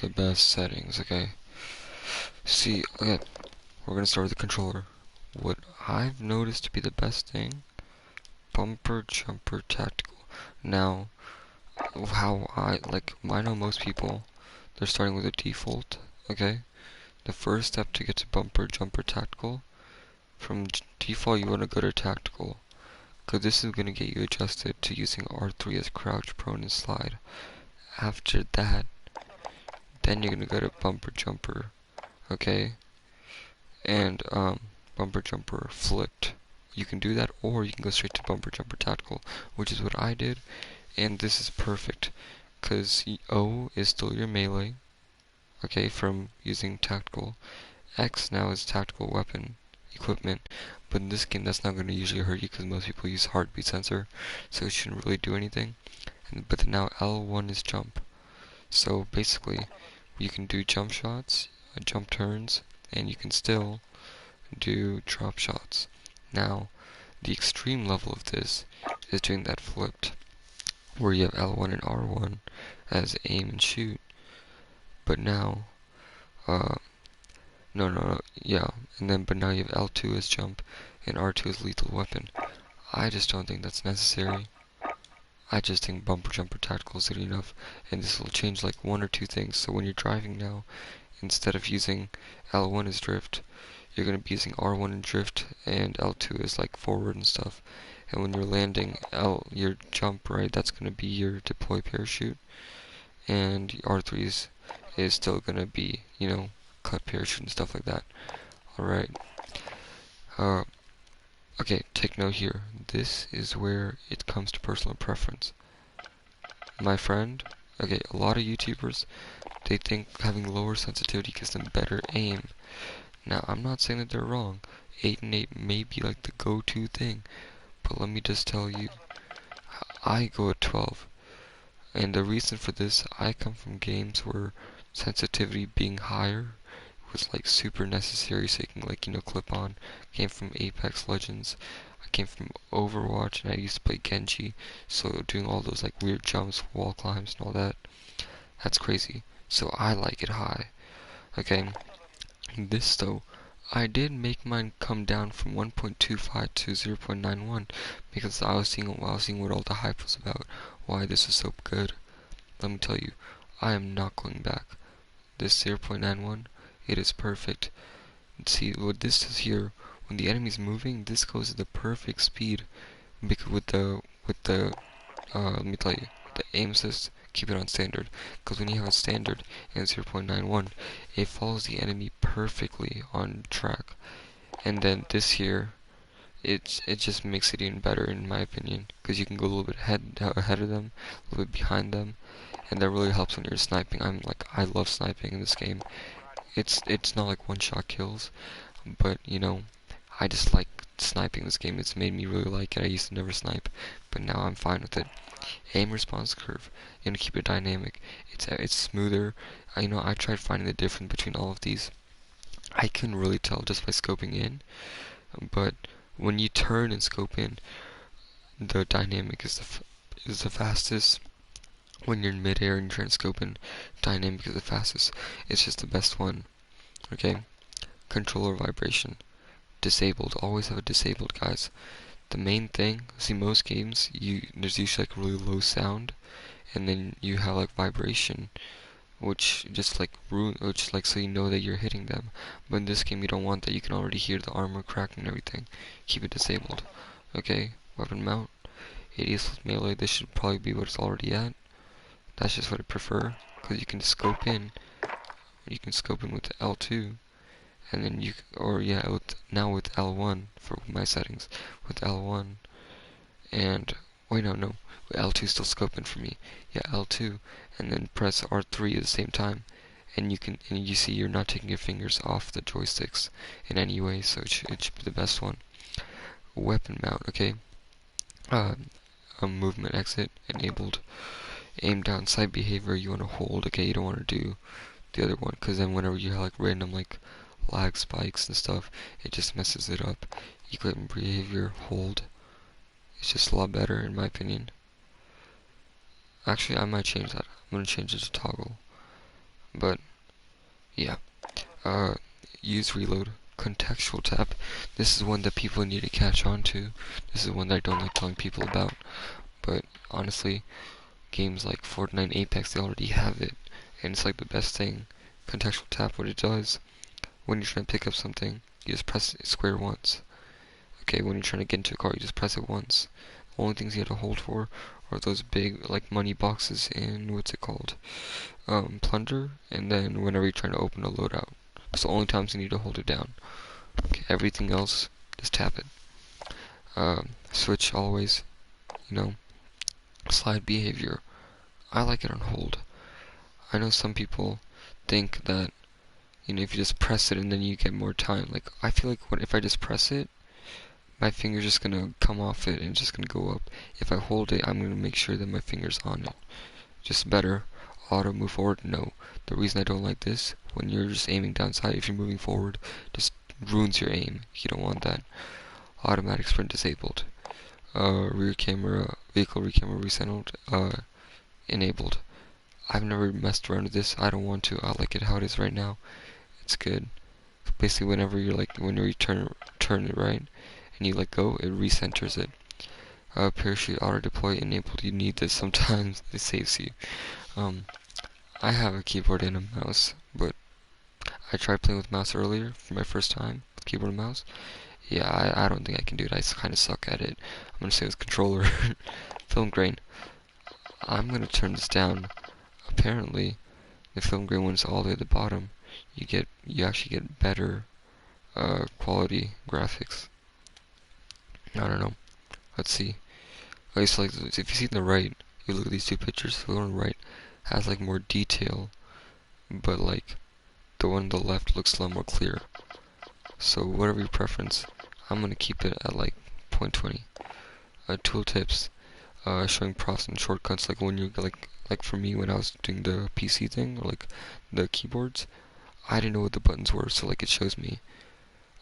the best settings, okay? See, okay, we're gonna start with the controller. What I've noticed to be the best thing, bumper jumper tactical. Now, I know most people, they're starting with a default, okay? The first step to get to bumper jumper tactical, from default you want to go to tactical, because this is going to get you adjusted to using R3 as crouch, prone, and slide. After that, then you're going to go to bumper jumper, okay? And bumper jumper flipped. You can do that, or you can go straight to bumper jumper tactical, which is what I did, and this is perfect, because O is still your melee, okay, from using tactical. X now is tactical weapon equipment, but in this game that's not going to usually hurt you because most people use heartbeat sensor, so it shouldn't really do anything. But then now L1 is jump. So basically, you can do jump shots, jump turns, and you can still do drop shots. Now, the extreme level of this is doing that flipped, where you have L1 and R1 as aim and shoot, but now, yeah, but now you have L2 as jump, and R2 as lethal weapon. I just don't think that's necessary. I just think bumper jumper tactical is good enough, and this will change like one or two things. So when you're driving now, instead of using L1 as drift, you're going to be using R1 in drift, and L2 is like forward and stuff. And when you're landing, your jump, right, that's going to be your deploy parachute, and R3 is still going to be, cut parachute and stuff like that. Alright. Okay, take note here. This is where it comes to personal preference. My friend, okay, a lot of YouTubers, they think having lower sensitivity gives them better aim. Now, I'm not saying that they're wrong. 8 and 8 may be like the go-to thing, but let me just tell you, I go at 12. And the reason for this, I come from games where sensitivity being higher was like super necessary, so you can clip on. Came from Apex Legends, I came from Overwatch, and I used to play Genji, so doing all those like weird jumps, wall climbs and all that, that's crazy. So I like it high. Okay, this though, I did make mine come down from 1.25 to 0.91 because I was seeing what all the hype was about, why this is so good. Let me tell you, I am not going back. This 0.91, it is perfect. See, what this does here, when the enemy's moving, this goes at the perfect speed. Because let me tell you, with the aim assist, keep it on standard. Because when you have a standard and 0.91, it follows the enemy perfectly on track. And then this here, it just makes it even better in my opinion, because you can go a little bit ahead of them, a little bit behind them, and that really helps when you're sniping. I love sniping in this game. It's not like one-shot kills, but I just like sniping this game. It's made me really like it. I used to never snipe, but now I'm fine with it. Aim response curve, keep it dynamic. It's smoother. I tried finding the difference between all of these. I couldn't really tell just by scoping in, but when you turn and scope in, the dynamic is the fastest. When you're in midair and you're trying to scope in, dynamic is the fastest. It's just the best one. Okay? Controller vibration. Disabled. Always have it disabled, guys. The main thing, see most games, there's usually like really low sound, and then you have like vibration, which just like so you know that you're hitting them. But in this game you don't want that. You can already hear the armor cracking and everything. Keep it disabled. Okay? Weapon mount. ADS with melee, this should probably be what it's already at. That's just what I prefer, because you can scope in. You can scope in with the L2, and then now with L1 for my settings, with L1, and wait no, with L2 still scoping for me. Yeah, L2, and then press R3 at the same time, and you see you're not taking your fingers off the joysticks in any way, so it should be the best one. Weapon mount, okay. Movement exit enabled. Aim down sight behavior you want to hold, okay, you don't want to do the other one, because then whenever you have like random like lag spikes and stuff, it just messes it up. Equipment behavior, hold. It's just a lot better in my opinion. Actually, I might change that. I'm going to change it to toggle. But yeah, uh, use reload. Contextual tap. This is one that people need to catch on to. This is one that I don't like telling people about. But honestly, games like Fortnite, Apex, they already have it, and it's like the best thing. Contextual tap, what it does, when you're trying to pick up something, you just press square once. Okay, when you're trying to get into a car, you just press it once. The only things you have to hold for are those big, like, money boxes in, what's it called? Plunder, and then whenever you're trying to open a loadout. That's the only times you need to hold it down. Okay, everything else, just tap it. Switch always, you know. Slide behavior. I like it on hold. I know some people think that, if you just press it and then you get more time. Like, I feel like if I just press it, my finger's just gonna come off it and it's just gonna go up. If I hold it, I'm gonna make sure that my finger's on it. Just better. Auto move forward? No. The reason I don't like this, when you're just aiming down sight, if you're moving forward, just ruins your aim. You don't want that. Automatic sprint disabled. Rear camera, vehicle rear camera resettled, enabled. I've never messed around with this. I don't want to. I like it how it is right now. It's good. Basically, whenever you turn it right, and you let go, it recenters it. Parachute auto deploy enabled. You need this sometimes. It saves you. I have a keyboard and a mouse, but I tried playing with mouse earlier for my first time with keyboard and mouse. Yeah, I don't think I can do it. I kind of suck at it. I'm gonna say with controller. Film grain. I'm gonna turn this down. Apparently, the film grain when it's all the way at the bottom, you actually get better quality graphics. I don't know. Let's see. Okay, so like if you see on the right, you look at these two pictures. The one on the right has like more detail, but like the one on the left looks a lot more clear. So whatever your preference, I'm gonna keep it at like 0.20. Tool tips, showing prompts and shortcuts. Like when you like for me when I was doing the PC thing or like the keyboards, I didn't know what the buttons were, so like it shows me.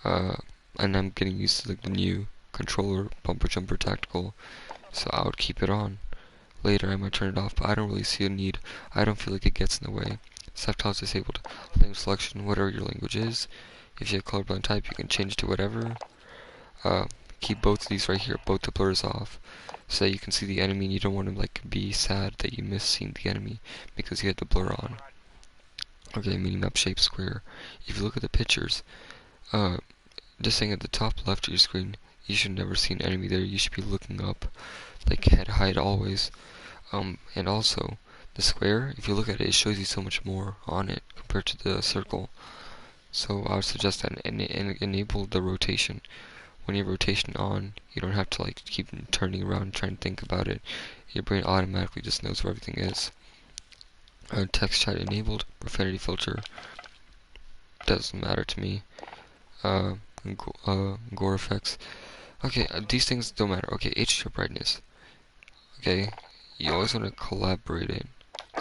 And I'm getting used to like the new controller, bumper jumper tactical, so I would keep it on. Later I might turn it off, but I don't really see a need. I don't feel like it gets in the way. Subtitles disabled. Language selection, whatever your language is. If you have colorblind type, you can change it to whatever. Keep both of these right here, both the blurs off, so that you can see the enemy and you don't want to like be sad that you missed seeing the enemy because you had the blur on. Okay, minimap shape square. If you look at the pictures, just saying at the top left of your screen, you should never see an enemy there. You should be looking up, like head height always. And also, the square, if you look at it, it shows you so much more on it compared to the circle. So I would suggest that enable the rotation. When you have rotation on, you don't have to like keep turning around and trying to think about it. Your brain automatically just knows where everything is. Text chat enabled, profanity filter doesn't matter to me. Gore effects. Okay, these things don't matter. Okay, HDR brightness. Okay, you always want to collaborate it.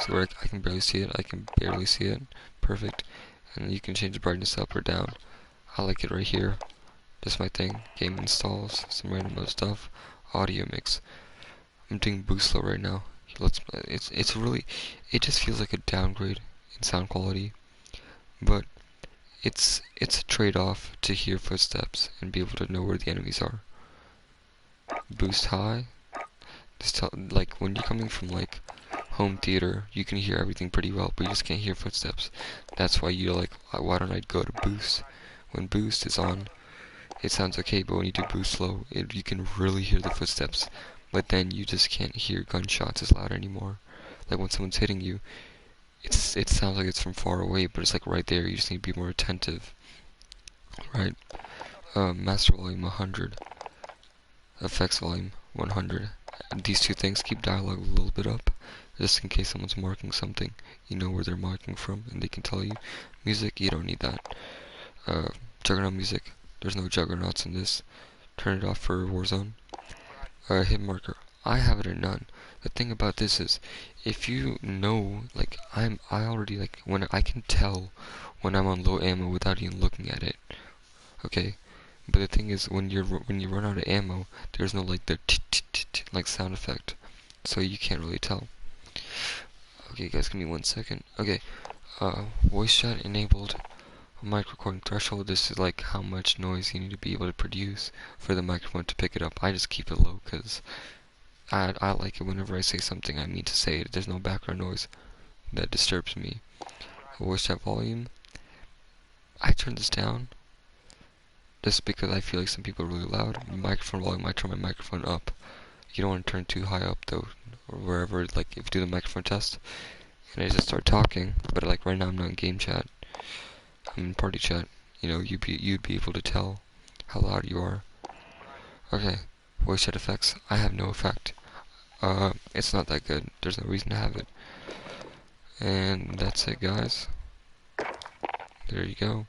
So where I can barely see it, I can barely see it. Perfect. And you can change the brightness up or down. I like it right here. Just my thing. Game installs, some random other stuff. Audio mix. I'm doing boost slow right now. It's really, it just feels like a downgrade in sound quality, but it's a trade-off to hear footsteps and be able to know where the enemies are. Boost high. Like when you're coming from like home theater, you can hear everything pretty well, but you just can't hear footsteps. That's why you're like, why don't I go to boost? When boost is on, it sounds okay, but when you do boost slow, you can really hear the footsteps. But then you just can't hear gunshots as loud anymore. Like when someone's hitting you, it sounds like it's from far away, but it's like right there. You just need to be more attentive, right? Master volume 100, effects volume 100. And these two things keep dialogue a little bit up, just in case someone's marking something. You know where they're marking from, and they can tell you. Music, you don't need that. Juggernaut music. There's no juggernauts in this. Turn it off for Warzone. Hit marker. I have it at none. The thing about this is, if you know, like I already like when I can tell when I'm on low ammo without even looking at it. Okay, but the thing is, when you run out of ammo, there's no like the like sound effect, so you can't really tell. Okay, guys, give me 1 second. Okay, Voice chat enabled mic recording threshold. This is like how much noise you need to be able to produce for the microphone to pick it up. I just keep it low because I like it whenever I say something I mean to say it. There's no background noise that disturbs me. Voice chat volume, I turn this down just because I feel like some people are really loud. Microphone volume, I turn my microphone up. You don't want to turn too high up though, or wherever, like if you do the microphone test and I just start talking, but like right now I'm not in game chat, I'm in party chat, you know, you'd be able to tell how loud you are. Okay, voice chat effects, I have no effect. It's not that good, there's no reason to have it. And that's it, guys. There you go.